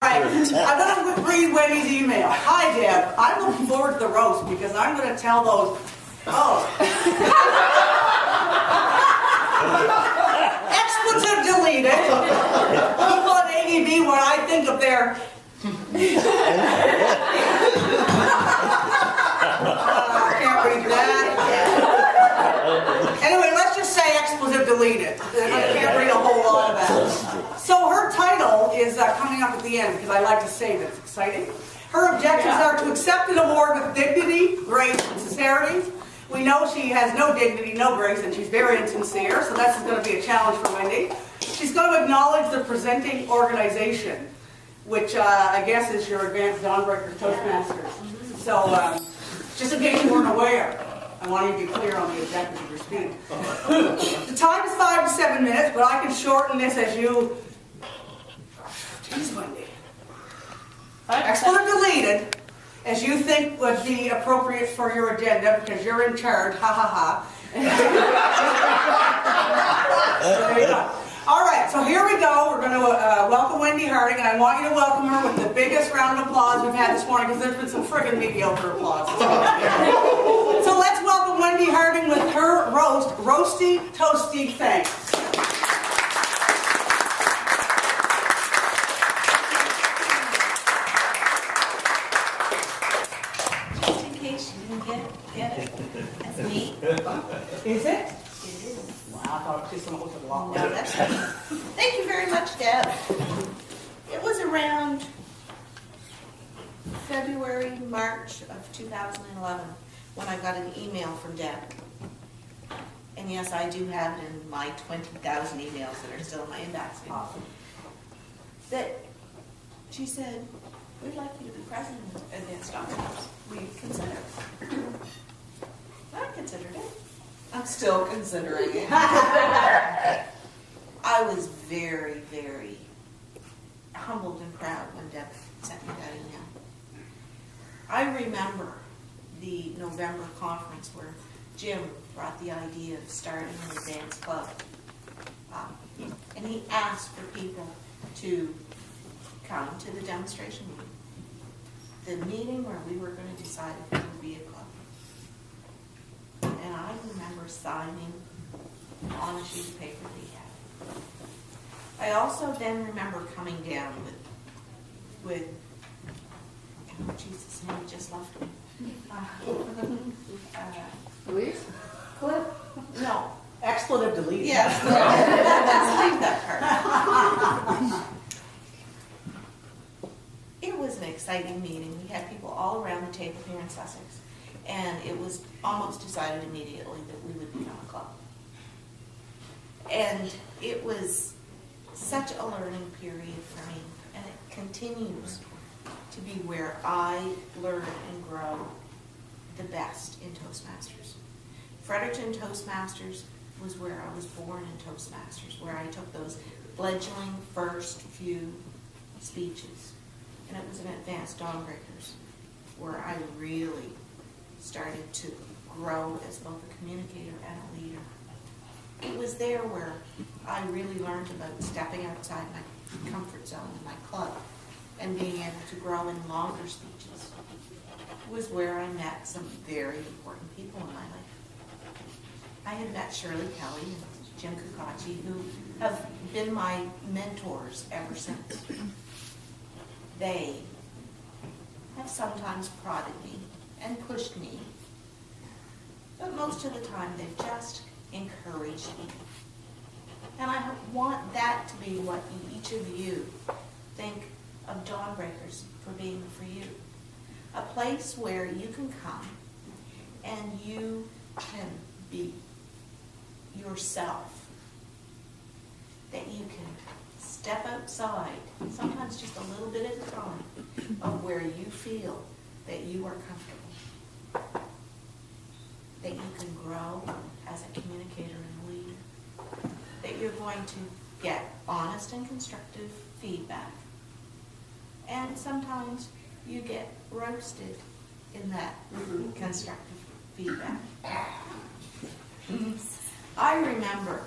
right, I'm going to read Wendy's email. Hi, Deb. I'm looking forward to the roast because I'm going to tell those. Oh. Expletive deleted. People at ADB, when I think of their. I can't read that. Anyway, let's just say expletive deleted. I can't read a whole lot of that. So her title is coming up at the end because I like to save it. It's exciting. Her objectives are to accept an award with dignity, grace, and sincerity. We know she has no dignity, no grace, and she's very insincere, so that's going to be a challenge for Wendy. She's going to acknowledge the presenting organization, which I guess is your Advanced Dawnbreakers Toastmasters. So, just in case you weren't aware, I want you to be clear on the objectives of your speech. The time is 5 to 7 minutes, but I can shorten this as you... Jeez, Wendy. Expletive deleted, as you think would be appropriate for your agenda, because you're in charge, ha ha ha. So there you go. All right, so here we go. We're going to welcome Wendy Harding, and I want you to welcome her with the biggest round of applause we've had this morning, because there's been some friggin' mediocre applause. So let's welcome Wendy Harding with her roast, Roasty Toasty Thanks. Just in case you didn't get it, that's me. Is it? It is. Wow, I thought it was someone with a lot. No, that's me. Thank you very much, Deb. It was around February, March of 2011 when I got an email from Deb. And yes, I do have it in my 20,000 emails that are still in my inbox. Awesome. That she said, we'd like you to be president of Advanced Dawnbreakers. We consider it. I considered it. I'm still considering it. I was very, very humbled and proud when Deb sent me that email. I remember the November conference where Jim brought the idea of starting an advanced club. And he asked for people to come to the demonstration meeting. The meeting where we were going to decide if it would be a club. And I remember signing on a sheet of paper that he had. I also then remember coming down with oh, Jesus, name just left me. Louise? Cliff? No. Expletive deleted. Yes. Let's leave that part. It was an exciting meeting. We had people all around the table here in Sussex. And it was almost decided immediately that we would become a club. And it was such a learning period for me. And it continues to be where I learn and grow the best in Toastmasters. Fredericton Toastmasters was where I was born in Toastmasters, where I took those fledgling first few speeches. And it was in Advanced Dawnbreakers where I really started to grow as both a communicator and a leader. It was there where I really learned about stepping outside my comfort zone in my club and being able to grow in longer speeches. It was where I met some very important people in my life. I had met Shirley Kelly and Jim Kukachi, who have been my mentors ever since. They have sometimes prodded me and pushed me, but most of the time they've just encouraged me. And I want that to be what each of you think of Dawnbreakers for being for you. A place where you can come and you can be yourself. That you can step outside, sometimes just a little bit at a time, of where you feel that you are comfortable. That you can grow as a communicator and a leader. That you're going to get honest and constructive feedback. And sometimes you get roasted in that constructive feedback. I remember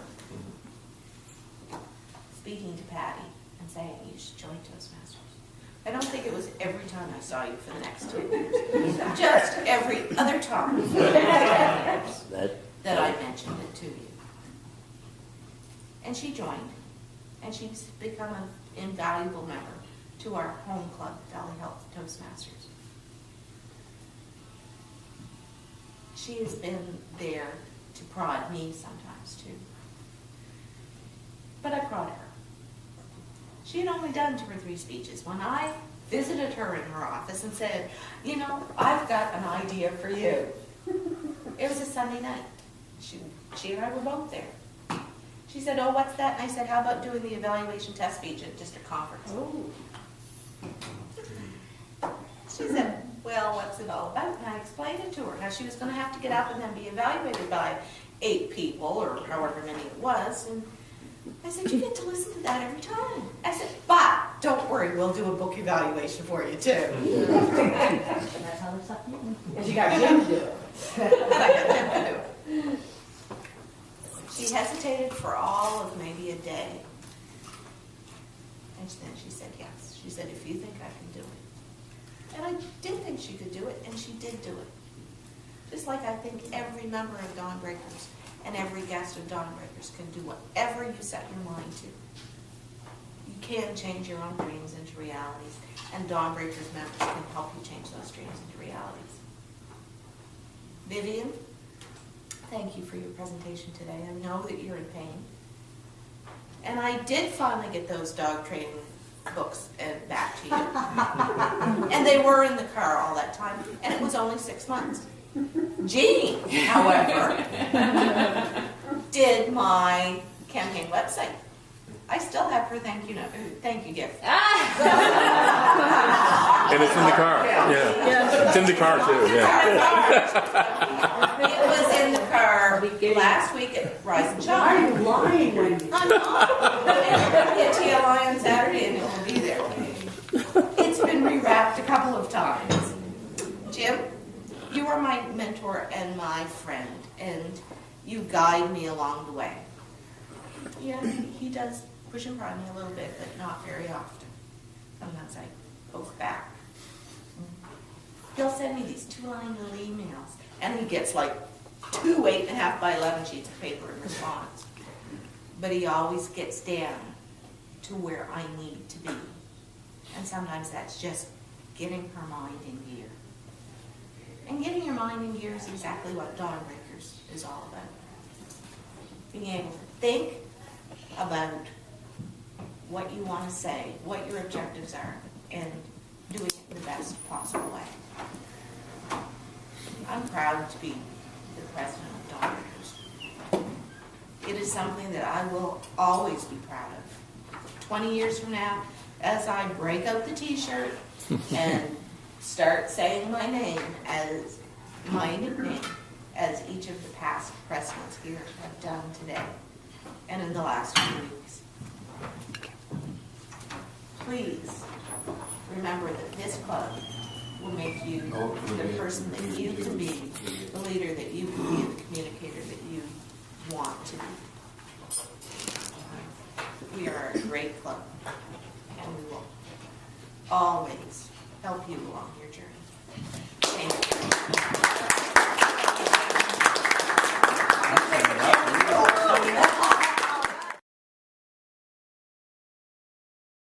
speaking to Patty and saying, you should join Toastmasters. I don't think it was every time I saw you for the next 2 years. Just every other time that I mentioned it to you. And she joined, and she's become an invaluable member to our home club, Valley Health Toastmasters. She has been there to prod me sometimes too. But I prod her. She had only done 2 or 3 speeches. When I visited her in her office and said, you know, I've got an idea for you. It was a Sunday night. She and I were both there. She said, oh, what's that? And I said, how about doing the evaluation test speech at district conference? Oh. She said, well, what's it all about? And I explained it to her. Now, she was going to have to get up and then be evaluated by 8 people, or however many it was. And I said, you get to listen to that every time. I said, but don't worry, we'll do a book evaluation for you, too. That's how it's up. And you got Jim to do it. And I got Jim to do it. She hesitated for all of maybe a day. And then she said yes. She said, if you think I can do it. And I did think she could do it, and she did do it. Just like I think every member of Dawn Breakers and every guest of Dawn Breakers can do whatever you set your mind to. You can change your own dreams into realities, and Dawn Breakers members can help you change those dreams into realities. Vivian, thank you for your presentation today. I know that you're in pain. And I did finally get those dog training books back to you. And they were in the car all that time, and it was only 6 months. Jean, however, did my campaign website. I still have her thank you gift. And it's in the car. Yeah. It's in the car too. Yeah. It was in the car last week at Rise and Why Shine. are you lying, Wendy? I'm not. Get TLI on Saturday and it will be there. It's been rewrapped a couple of times. Jim, you are my mentor and my friend, and you guide me along the way. Yeah, he does push and prod me a little bit, but not very often. Sometimes I poke back. He'll send me these 2-line little emails, and he gets like 2 8.5 by 11 sheets of paper in response. But he always gets down to where I need to be. And sometimes that's just getting her mind in gear. And getting your mind in gear is exactly what Dawn Breakers is all about. Being able to think about what you want to say, what your objectives are, and doing it in the best possible way. I'm proud to be the president of Dawn Breakers. It is something that I will always be proud of. 20 years from now, as I break out the t-shirt and start saying my name as my nickname, as each of the past presidents here have done today and in the last few weeks. Please remember that this club will make you the person that you can be, the leader that you can be, the communicator that you want to be. We are a great club, and we will always help you along your journey. Thank you.